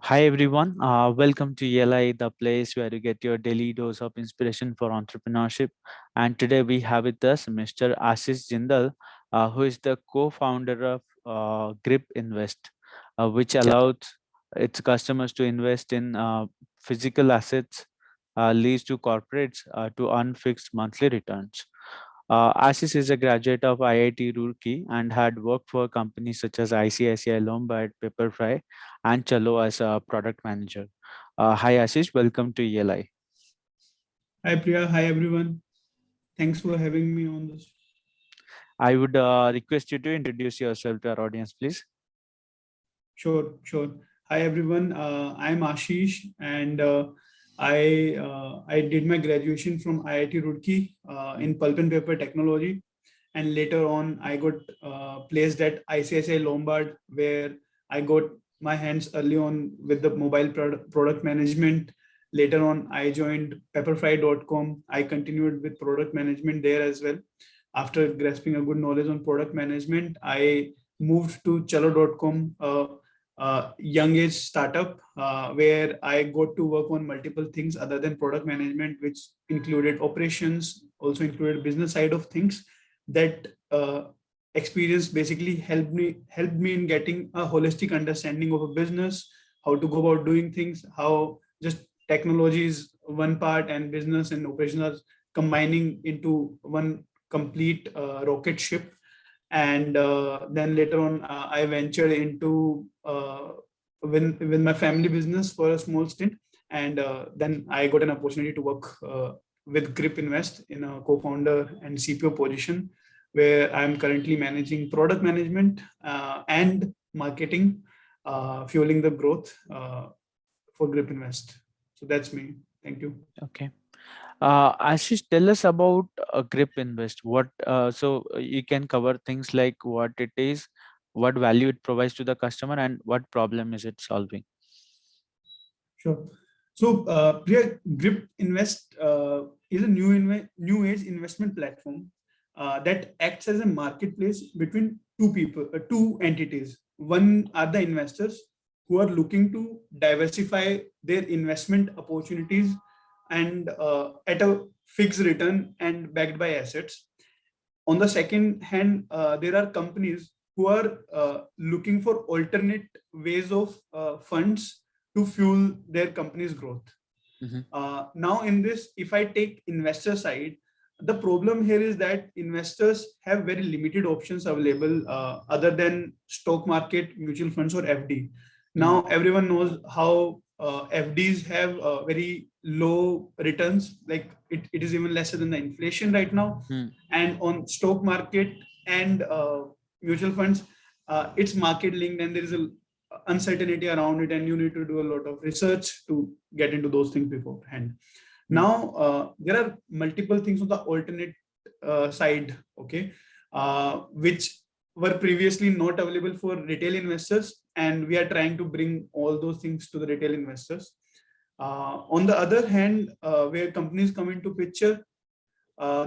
Hi everyone, welcome to ELI, the place where you get your daily dose of inspiration for entrepreneurship. And today we have with us Mr. Aashish Jindal, who is the co-founder of Grip Invest, which Yeah. allows its customers to invest in physical assets leased to corporates to earn fixed monthly returns. Ashish is a graduate of IIT Roorkee and had worked for companies such as ICICI Lombard, Pepperfry, and Cello as a product manager. Hi Ashish, welcome to ELI. Hi Priya, hi everyone. Thanks for having me on this. I would request you to introduce yourself to our audience, please. Sure. Hi everyone. I'm Aashish, and I did my graduation from IIT Roorkee in pulp and paper technology, and later on I got placed at ICICI Lombard, where I got my hands early on with the mobile product management. Later on, I joined Pepperfry.com. I continued with product management there as well. After grasping a good knowledge on product management, I moved to Cello.com, young age startup, where I got to work on multiple things other than product management, which included operations, also included business side of things. That experience basically helped me in getting a holistic understanding of a business, how to go about doing things, how just technology is one part and business and operations are combining into one complete rocket ship. And then later on, I ventured into with my family business for a small stint, and then I got an opportunity to work with Grip Invest in a co-founder and CPO position, where I'm currently managing product management and marketing, fueling the growth for Grip Invest. So that's me. Thank you. Okay. Ashish, tell us about Grip Invest. You can cover things like what it is, what value it provides to the customer, and what problem is it solving. Sure. So, Priya, Grip Invest is a new age investment platform that acts as a marketplace between two entities. One are the investors who are looking to diversify their investment opportunities and at a fixed return and backed by assets. On the second hand, there are companies who are looking for alternate ways of funds to fuel their company's growth. Mhm. Now, in this, if I take investor side, the problem here is that investors have very limited options available other than stock market, mutual funds, or FD. Now, everyone knows how FDs have very low returns, like it is even lesser than the inflation right now. Mhm. And on stock market and mutual funds, it's market linked and there is a uncertainty around it, and you need to do a lot of research to get into those things beforehand. Now, there are multiple things on the alternate side, okay, which were previously not available for retail investors, and we are trying to bring all those things to the retail investors. On the other hand, where companies come into picture,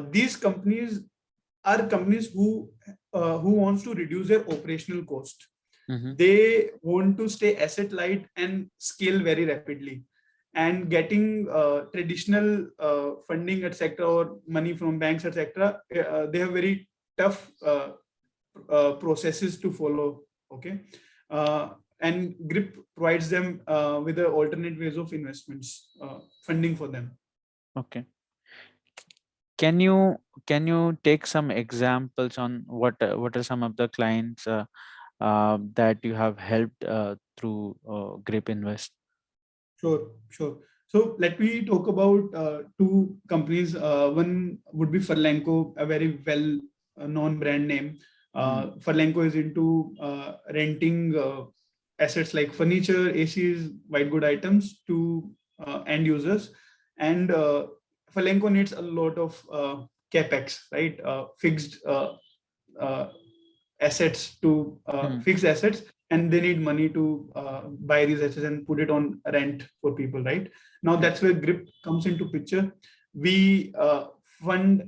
these companies are companies who wants to reduce their operational cost. Mhm. They want to stay asset light and scale very rapidly, and getting traditional funding, etc., or money from banks, etc., they have very tough processes to follow. Okay. And Grip provides them with the alternate ways of investments, funding for them. Okay. Can you take some examples on what are some of the clients that you have helped through Grip Invest? Sure. So let me talk about two companies. One would be Furlenco, a very well-known brand name. Mm. Furlenco is into renting assets like furniture, ACs, white good items to end users. And Furlenco needs a lot of capex, right? Fixed uh, assets to Mm. fixed assets, and they need money to buy these assets and put it on rent for people, right? Now Yeah. that's where Grip comes into picture. We fund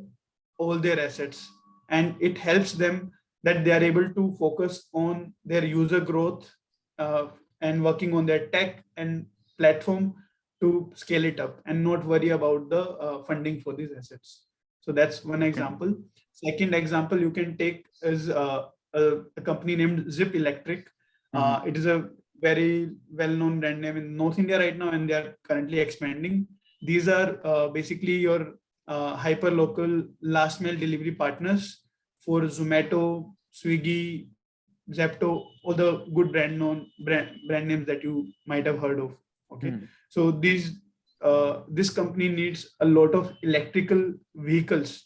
all their assets, and it helps them that they are able to focus on their user growth, uh, and working on their tech and platform to scale it up and not worry about the funding for these assets. So that's one Okay. example. Second example you can take is a company named Zip Electric. It is a very well-known brand name in North India right now, and they are currently expanding. These are basically your hyper-local last-mile delivery partners for Zomato, Swiggy, Zepto, all the good brand names that you might have heard of. Okay, so this company needs a lot of electrical vehicles,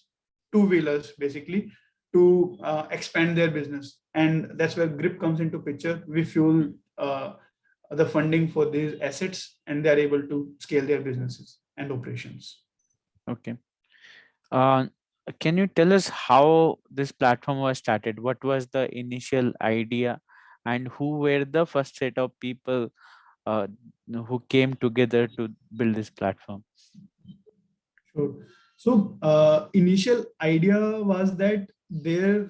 two-wheelers basically, to expand their business, and that's where Grip comes into picture. We fuel the funding for these assets, and they are able to scale their businesses and operations. Okay. Uh, can you tell us how this platform was started? What was the initial idea, and who were the first set of people uh, who came together to build this platform? Sure. So initial idea was that there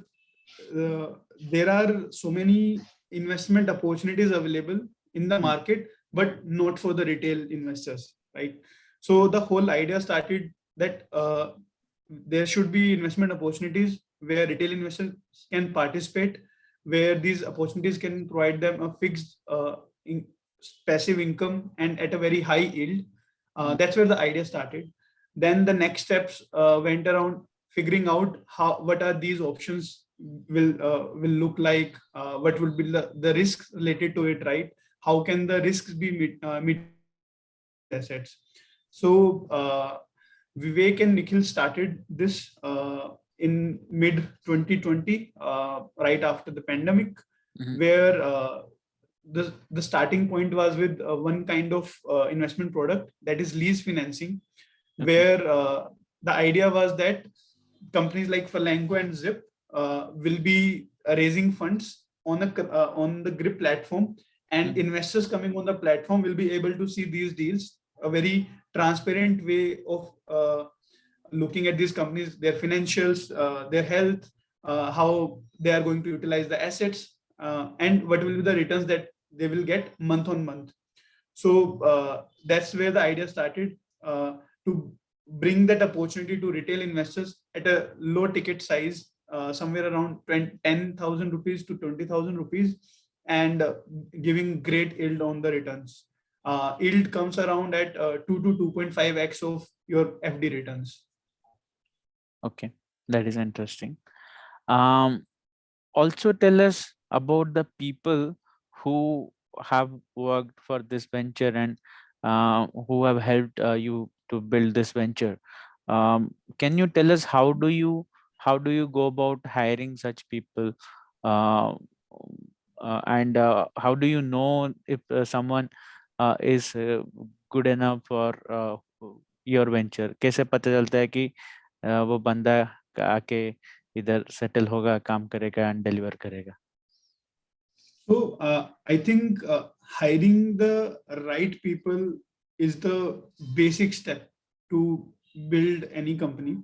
are so many investment opportunities available in the market, but not for the retail investors, right? So the whole idea started that there should be investment opportunities where retail investors can participate, where these opportunities can provide them a fixed passive income and at a very high yield. That's where the idea started. Then the next steps went around figuring out what are these options will look like, what will be the risks related to it, right? How can the risks be mitigated for these assets? So Vivek and Nikhil started this in mid 2020, right after the pandemic, where the starting point was with one kind of investment product, that is lease financing, where the idea was that companies like Falango and Zip will be raising funds on the Grip platform, and investors coming on the platform will be able to see these deals, a very transparent way of looking at these companies, their financials, their health, how they are going to utilize the assets, and what will be the returns that they will get month on month. So that's where the idea started, to bring that opportunity to retail investors at a low ticket size, somewhere around 10,000 rupees to 20,000 rupees, and giving great yield on the returns. Yield comes around at 2 to 2.5x of your FD returns. Okay, that is interesting. Um, Also tell us about the people who have worked for this venture and who have helped you to build this venture. Can you tell us how do you go about hiring such people, uh, and how do you know if someone is good enough for your venture? कैसे पता चलता है कि वो बंदा आके इधर settle होगा, काम करेगा एंड डिलीवर करेगा? So I think hiring the right people is the basic step to build any company.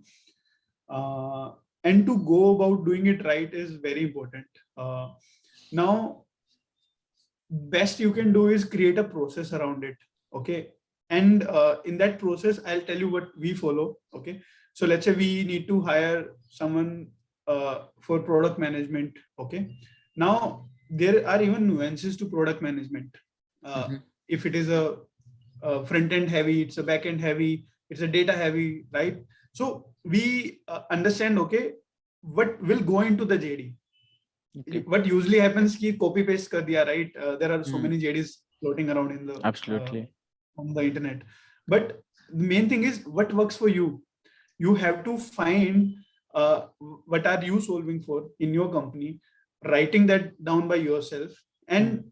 And to go about doing it right is very important. Now, best you can do is create a process around it. Okay. And in that process, I'll tell you what we follow. Okay. So let's say we need to hire someone for product management. Okay. Now, there are even nuances to product management. If it is a front end heavy, it's a back end heavy, it's a data heavy, right? So we understand, okay, what will go into the JD. Okay. What usually happens ki copy paste kar diya, right? There are so many JDs floating around in the Absolutely. on the internet. But the main thing is what works for you. You have to find what are you solving for in your company, writing that down by yourself, and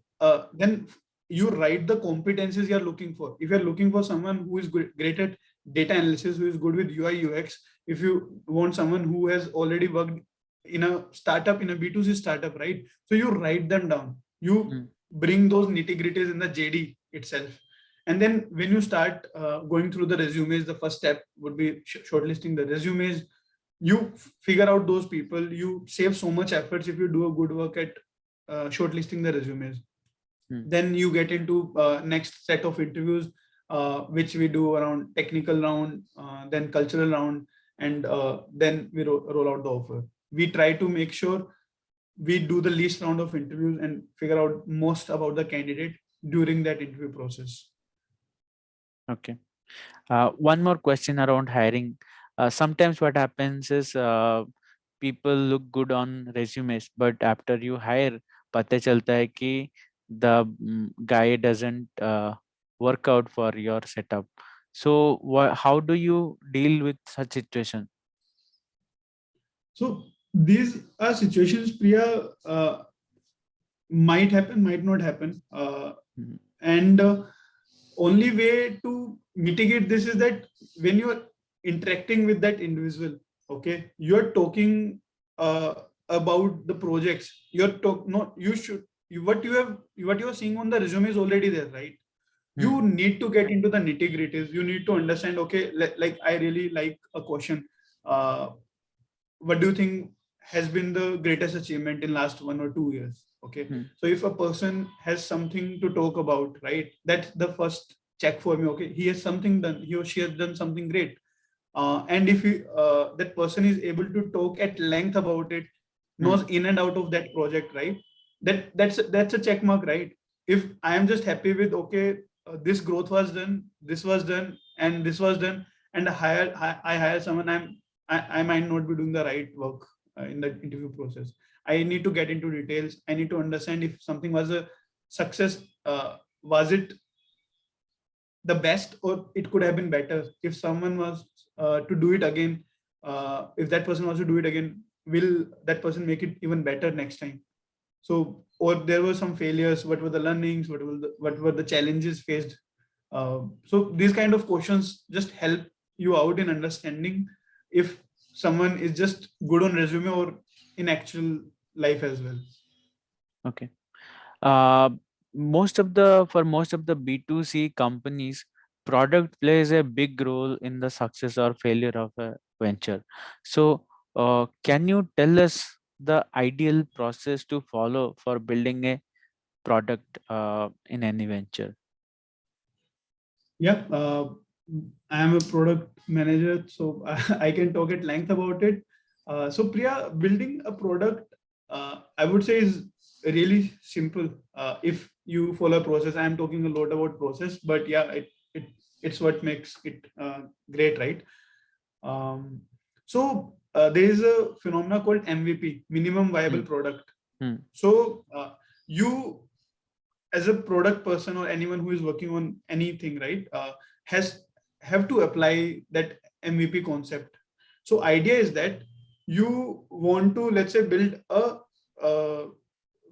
then you write the competencies you're looking for. If you're looking for someone who is great at data analysis, who is good with UI UX, if you want someone who has already worked in a startup, in a B2C startup, right? So you write them down. You bring those nitty-gritties in the JD itself. And then when you start going through the resumes, the first step would be shortlisting the resumes. You figure out those people. You save so much efforts if you do a good work at shortlisting the resumes. Then you get into next set of interviews, which we do around technical round, then cultural round, and then we roll out the offer. We try to make sure we do the least round of interviews and figure out most about the candidate during that interview process. Okay. One more question around hiring. Sometimes what happens is people look good on resumes, but after you hire, पता चलता है कि the guy doesn't work out for your setup. So how do you deal with such situation? So these are situations, Priya, might happen, might not happen. And only way to mitigate this is that when you are interacting with that individual, okay, you are talking about the projects. What you are seeing on the resume is already there, right? You need to get into the nitty-gritties. You need to understand, okay, like I really like a question. What do you think has been the greatest achievement in last 1 or 2 years? Okay. So if a person has something to talk about, right, that's the first check for me. Okay, he has something done, he or she has done something great. And if that person is able to talk at length about it, knows in and out of that project, right, that's a check mark, right? If I am just happy with, okay, this growth was done, this was done, and this was done, and I hire someone, I might not be doing the right work in the interview process. I need to get into details. I need to understand if something was a success. Was it the best, or it could have been better? If someone was to do it again, if that person wants to do it again, will that person make it even better next time? So, or there were some failures. What were the learnings? What were the challenges faced? So these kind of questions just help you out in understanding if someone is just good on resume or in actual life as well. Okay. Uh, most of the B2C companies, product plays a big role in the success or failure of a venture. So, can you tell us the ideal process to follow for building a product in any venture? Yeah, I am a product manager, so I can talk at length about it. So Priya, building a product, I would say, is really simple. If you follow a process, I am talking a lot about process, but yeah, it's what makes it great, right? So there is a phenomena called MVP, minimum viable product. So you, as a product person or anyone who is working on anything, right, has have to apply that MVP concept. So idea is that you want to, let's say, build a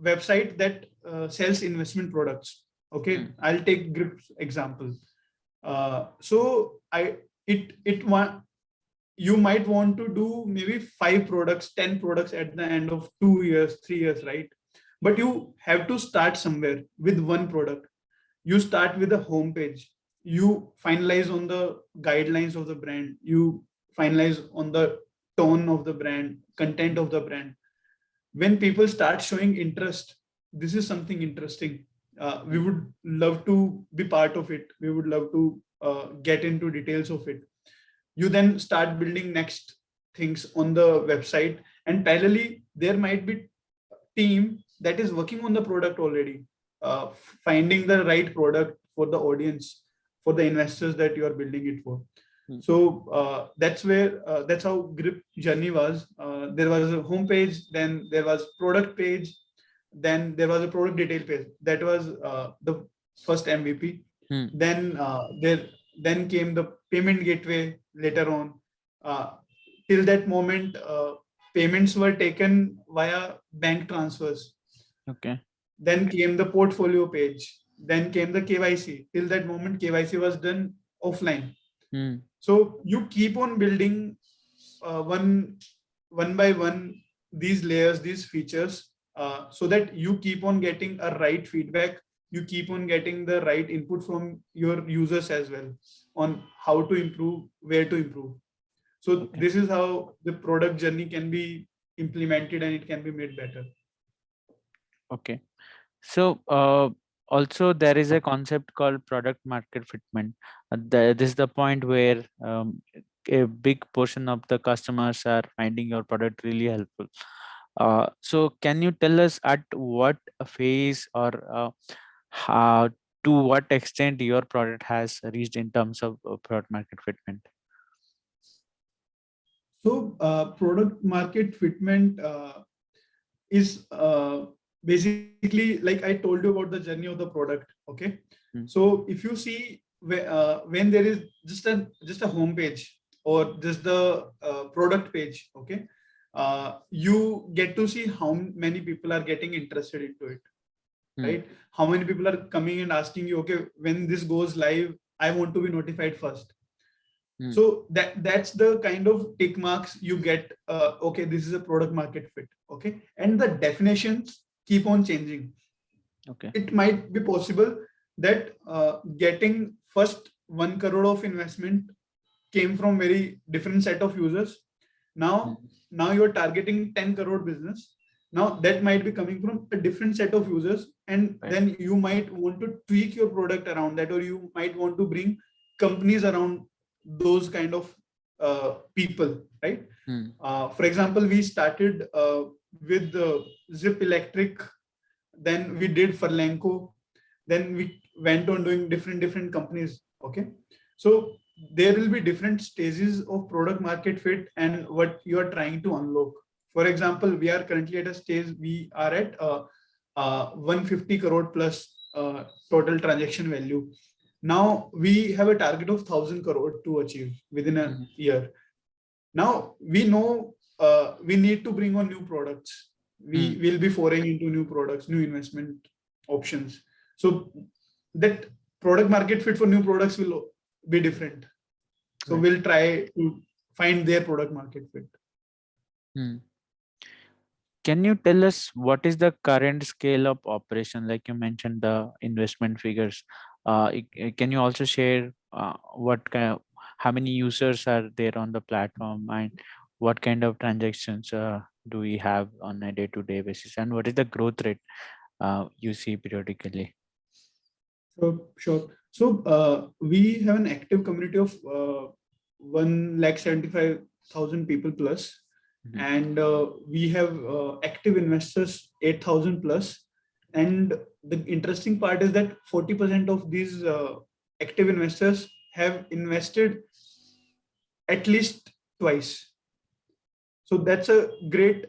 website that sells investment products. Okay, I'll take Grip's example. So I it it one you might want to do maybe 5 products, 10 products at the end of 2 years, 3 years, right? But you have to start somewhere with one product. You start with a homepage. You finalize on the guidelines of the brand. You finalize on the tone of the brand, content of the brand. When people start showing interest, this is something interesting. We would love to be part of it. We would love to get into details of it. You then start building next things on the website, and parallelly there might be team that is working on the product already, finding the right product for the audience, for the investors that you are building it for. So that's how Grip journey was. There was a homepage, then there was product page, then there was a product detail page. That was the first MVP. Then came the payment gateway later on. Till that moment, payments were taken via bank transfers. Okay. Then came the portfolio page. Then came the KYC. Till that moment, KYC was done offline. So you keep on building one by one these layers, these features, so that you keep on getting a right feedback. You keep on getting the right input from your users as well on how to improve, where to improve. So this is how the product journey can be implemented and it can be made better. Okay. So Also, there is a concept called product market fitment. This is the point where a big portion of the customers are finding your product really helpful. So, can you tell us at what phase or how, to what extent your product has reached in terms of product market fitment? So product market fitment is basically, like I told you about the journey of the product. Okay, Mm, so if you see when there is just a home page or just the product page, okay, you get to see how many people are getting interested into it, mm, right? How many people are coming and asking you, okay, when this goes live, I want to be notified first. mm, So that's the kind of tick marks you get. Okay, this is a product market fit. Okay, and the definitions keep on changing. okay. It might be possible that getting first 1 crore of investment came from very different set of users. Mm, Now you're targeting 10 crore business. Now that might be coming from a different set of users, and right. then you might want to tweak your product around that, or you might want to bring companies around those kind of people, right? Mm, For example, we started with Zip Electric, then we did Furlenco, then we went on doing different companies. Okay, so there will be different stages of product market fit and what you are trying to unlock. For example, we are currently at a stage, we are at 150 crore plus total transaction value. Now we have a target of 1000 crore to achieve within a mhm, year. Now we know we need to bring on new products. We mm, will be foraying into new products, new investment options. So that product market fit for new products will be different. So right. we'll try to find their product market fit. Mm. Can you tell us what is the current scale of operation? Like you mentioned the investment figures. Can you also share what kind of, how many users are there on the platform, and what kind of transactions do we have on a day-to-day basis, and what is the growth rate you see periodically? So sure. So we have an active community of 1,75,000 people plus, Mhm, and we have active investors 8,000 plus. And the interesting part is that 40% of these active investors have invested at least twice. So that's a great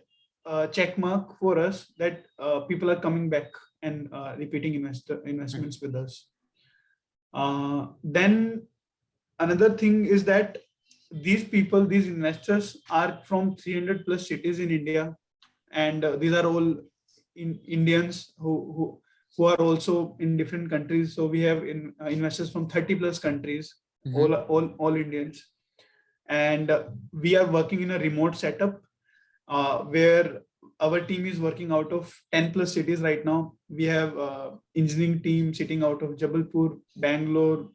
check mark for us that people are coming back and repeating mhm, investments with us. Then another thing is that these people, these investors are from 300 plus cities in India, and these are all Indians who are also in different countries. So we have investors from 30 plus countries, mhm, all Indians, and we are working in a remote setup where our team is working out of 10 plus cities right now. We have engineering team sitting out of Jabalpur, Bangalore,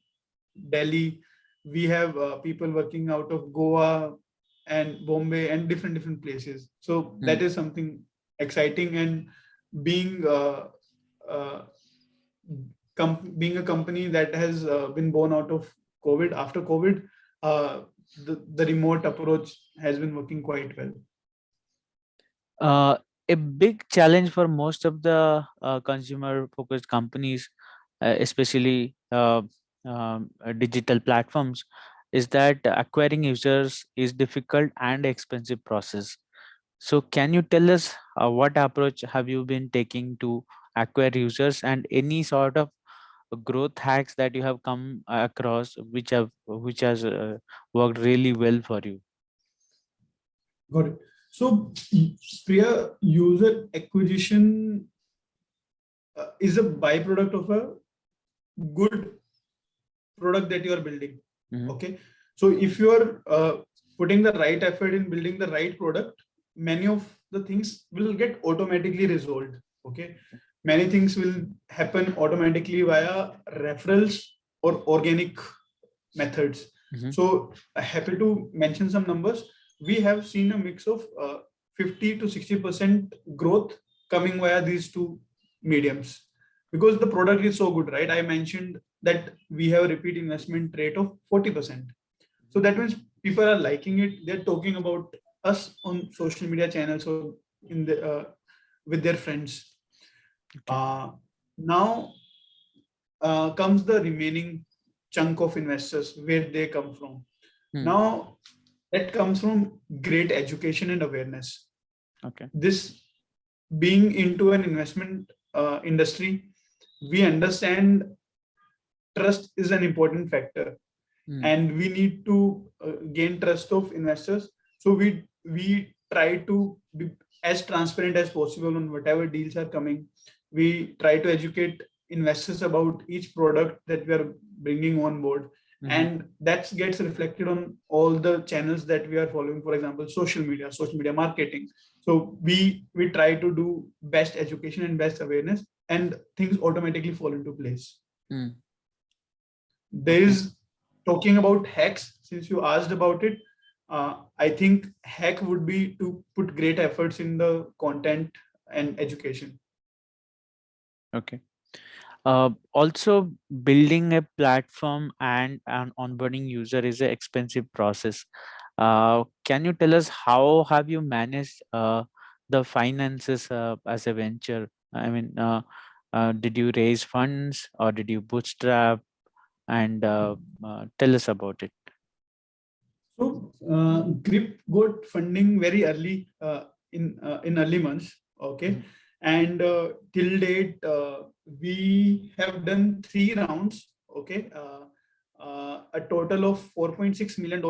Delhi. We have people working out of Goa and Bombay and different places. So that mm. is something exciting. And being uh, being a company that has been born out of COVID, after COVID, the remote approach has been working quite well. Uh, a big challenge for most of the consumer-focused companies, especially digital platforms, is that acquiring users is difficult and expensive process. So, can you tell us what approach have you been taking to acquire users, and any sort of growth hacks that you have come across which has worked really well for you? Got it. So, Priya, user acquisition is a byproduct of a good product that you are building. Mhm, Okay. So, if you are putting the right effort in building the right product, many of the things will get automatically resolved. Okay. Many things will happen automatically via referrals or organic methods. mhm, So, happy to mention some numbers. We have seen a mix of 50 to 60% growth coming via these two mediums. because the product is so good, right? I mentioned that we have a repeat investment rate of 40%. So that means people are liking it. They're talking about us on social media channels or in the with their friends. Okay. Now comes the remaining chunk of investors, where they come from. Hmm. Now that comes from great education and awareness. Okay. This being into an investment industry, we understand trust is an important factor, Hmm. and we need to gain trust of investors. So we try to be as transparent as possible on whatever deals are coming. We try to educate investors about each product that we are bringing on board, Mm-hmm. and that gets reflected on all the channels that we are following. For example, social media marketing. So we try to do best education and best awareness, and things automatically fall into place. Hmm. There Okay. is, talking about hacks, since you asked about it, I think hack would be to put great efforts in the content and education. Okay. Also, building a platform and an onboarding user is an expensive process. Can you tell us how have you managed the finances as a venture? I mean, did you raise funds or did you bootstrap? And tell us about it. So Grip got funding very early in early months. Okay, Mhm. and till date we have done 3 rounds. Okay, a total of $4.6 million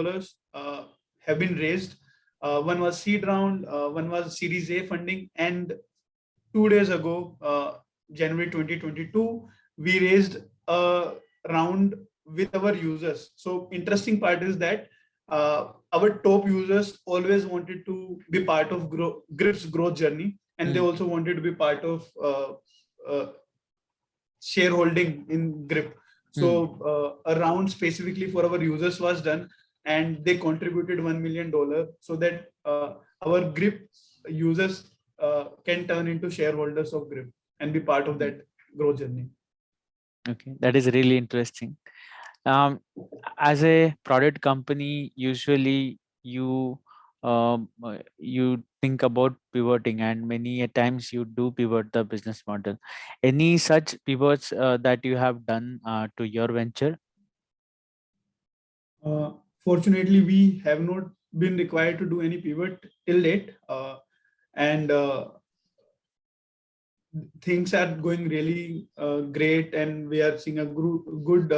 have been raised. One was seed round, one was Series A funding, and 2 days ago, January 2022, we raised a round with our users. So interesting part is that our top users always wanted to be part of Grip's growth journey, and they Mm. also wanted to be part of shareholding in Grip. Mm. So a round specifically for our users was done, and they contributed $1 million so that our Grip users can turn into shareholders of Grip and be part of Mm. that growth journey. Okay, that is really interesting. Um, as a product company, usually you think about pivoting, and many a times you do pivot the business model. Any such pivots that you have done to your venture? Uh, Fortunately, we have not been required to do any pivot till date, and things are going really great, and we are seeing a good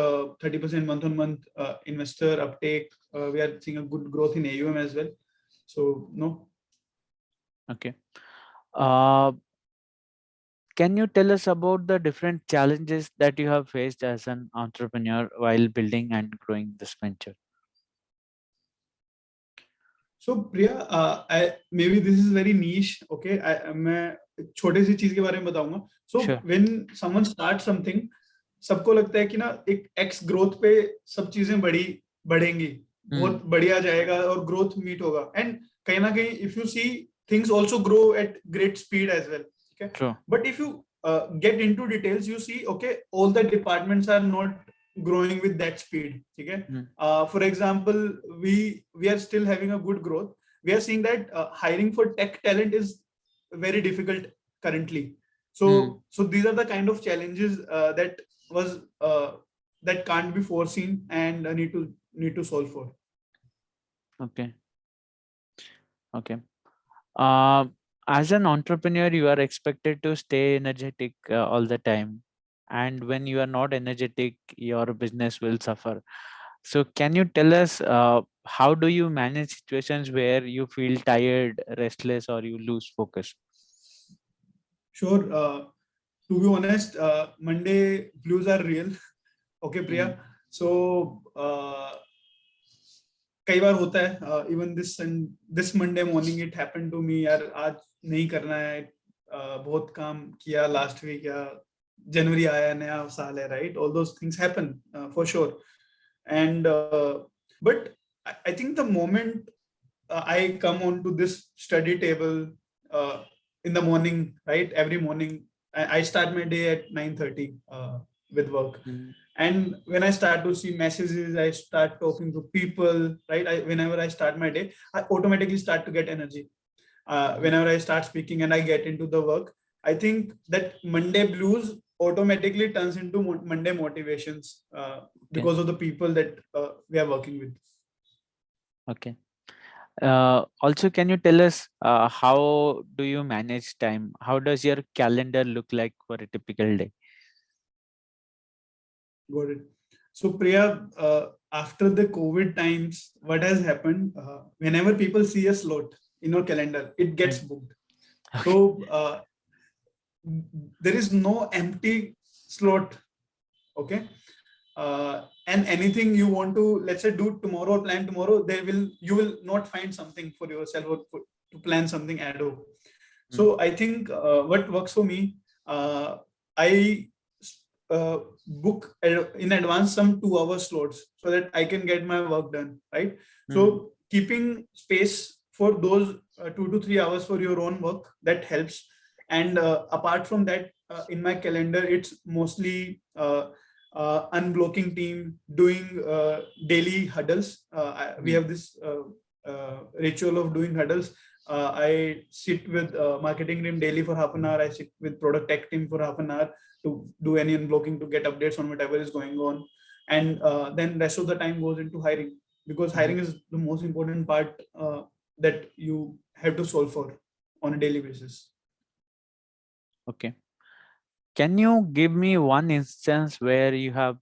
30% month on month investor uptake. We are seeing a good growth in AUM as well. So no. Okay. Uh, can you tell us about the different challenges that you have faced as an entrepreneur while building and growing this venture? So Priya, maybe this is very niche. Okay, मैं छोटे सी चीज के बारे में बताऊंगा. So Sure. when someone starts something, सबको लगता है कि ना एक X ग्रोथ पे सब चीजें बढ़ेंगी, बहुत Mm. बढ़िया जाएगा और ग्रोथ मीट होगा. एंड कहीं ना कहीं if you see, things also grow at great speed as well. ठीक है, True. But if you get into details, you see, okay, all the departments are not growing with that speed. Okay, Mm. for example, we are still having a good growth. We are seeing that hiring for tech talent is very difficult currently. So Mm. so these are the kind of challenges was uh, that can't be foreseen and need to solve for. Okay. Okay. Uh, as an entrepreneur, you are expected to stay energetic all the time. And when you are not energetic, your business will suffer. So, can you tell us how do you manage situations where you feel tired, restless, or you lose focus? Sure. To be honest, Monday blues are real. Okay, Priya. Mm. So कई बार होता है. Even this Monday morning it happened to me, यार आज नहीं करना है. बहुत काम किया लास्ट वीक, या जनवरी आया, नया साल है, right? All those things happen for sure. And but I think the moment I come on to this study table in the morning, right? Every morning I start my day at 9:30 with work. Mm. And when I start to see messages, I start talking to people, right? Whenever I start my day, I automatically start to get energy. Mhm. Whenever I start speaking and I get into the work, I think that Monday blues automatically turns into Monday motivations Okay. because of the people that we are working with. Okay. Also, can you tell us how do you manage time? How does your calendar look like for a typical day? Got it. So Priya, after the COVID times, what has happened? Whenever people see a slot in your calendar, it gets Mm. booked. Okay. So there is no empty slot. Okay. And anything you want to, let's say, do tomorrow or plan tomorrow, you will not find something for yourself or to plan something ad hoc. Mm. So I think what works for me, I book in advance some 2 hour slots so that I can get my work done, right? Mm. So keeping space for those 2 to 3 hours for your own work, that helps. And apart from that, in my calendar, it's mostly unblocking team, doing daily huddles. We Mm. have this ritual of doing huddles. I sit with marketing team daily for half an hour. I sit with product tech team for half an hour to do any unblocking, to get updates on whatever is going on. And then rest of the time goes into hiring, because Mhm. hiring is the most important part that you have to solve for on a daily basis. Okay. Can you give me one instance where you have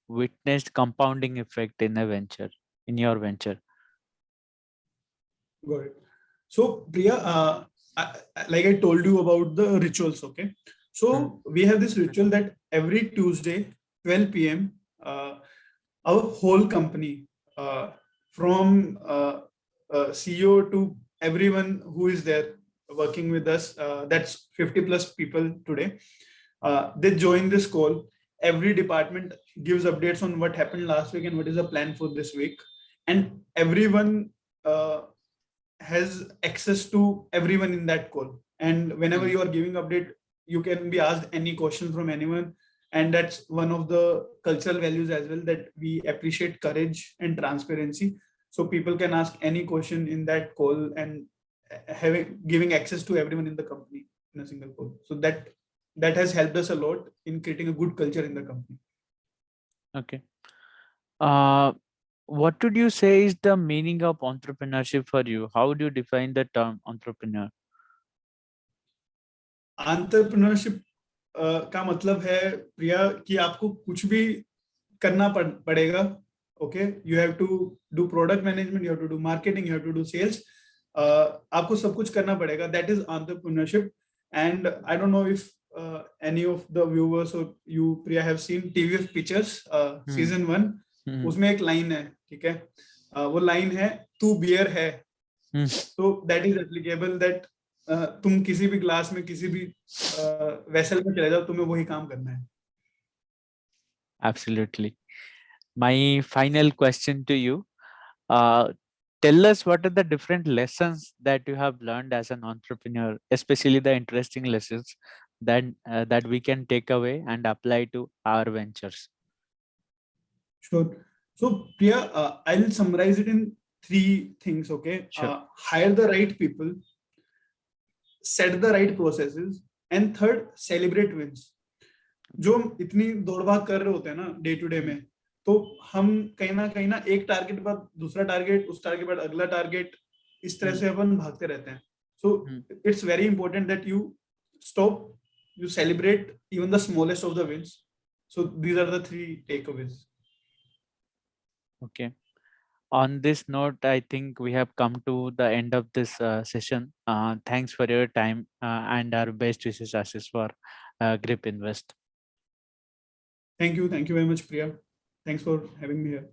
witnessed compounding effect in a venture, in your venture? Got it. So, Priya, like I told you about the rituals, okay? Mm. So, we have this ritual that every Tuesday, 12 p.m., our whole company, from CEO to everyone who is there working with us, that's 50 plus people today, they join this call. Every department gives updates on what happened last week and what is the plan for this week. And everyone has access to everyone in that call. And whenever Mm. you are giving update, you can be asked any question from anyone. And that's one of the cultural values as well, that we appreciate courage and transparency. So people can ask any question in that call, and having giving access to everyone in the company in a single call. So that has helped us a lot in creating a good culture in the company. Okay. Uh, what would you say is the meaning of entrepreneurship for you? How do you define the term entrepreneur? Entrepreneurship का मतलब है, प्रिया, कि आपको कुछ भी करना पड़ेगा. Okay, you have to do product management, you have to do marketing, you have to do sales. आपको सब कुछ करना पड़ेगा. That is entrepreneurship. And I don't know if any of the viewers or you, Priya, have seen TVF Pictures Hmm. season 1. Hmm. उसमें एक line है, ठीक है, वो लाइन है, तू बियर है. Hmm. तो दैट इज एप्लीकेबल, दैट तुम किसी भी क्लास में, किसी भी वेसल में चले जाओ, तुम्हें वही काम करना है. Absolutely. My final question to you. Uh, Tell us what are the different lessons that you have learned as an entrepreneur, especially the interesting lessons that we can take away and apply to our ventures. Sure. So, Priya, I'll summarize it in 3 things, okay? Sure. Hire the right people, set the right processes, and third, celebrate wins. जो हम इतनी दौड़ भाग कर रहे होते हैं ना डे टू डे में, तो हम कहीं ना एक टारगेट बाद दूसरा टारगेट, उस टारगेट बाद अगला टारगेट, इस तरह Mm. से अपन भागते रहते हैं. सो Mm. It's very important that you stop, you celebrate even the smallest of the wins. So these are the 3 takeaways. Okay. On this note, I think we have come to the end of this session. Thanks for your time and our best wishes, Ashish, for Grip Invest. Thank you very much, Priya. Thanks for having me here.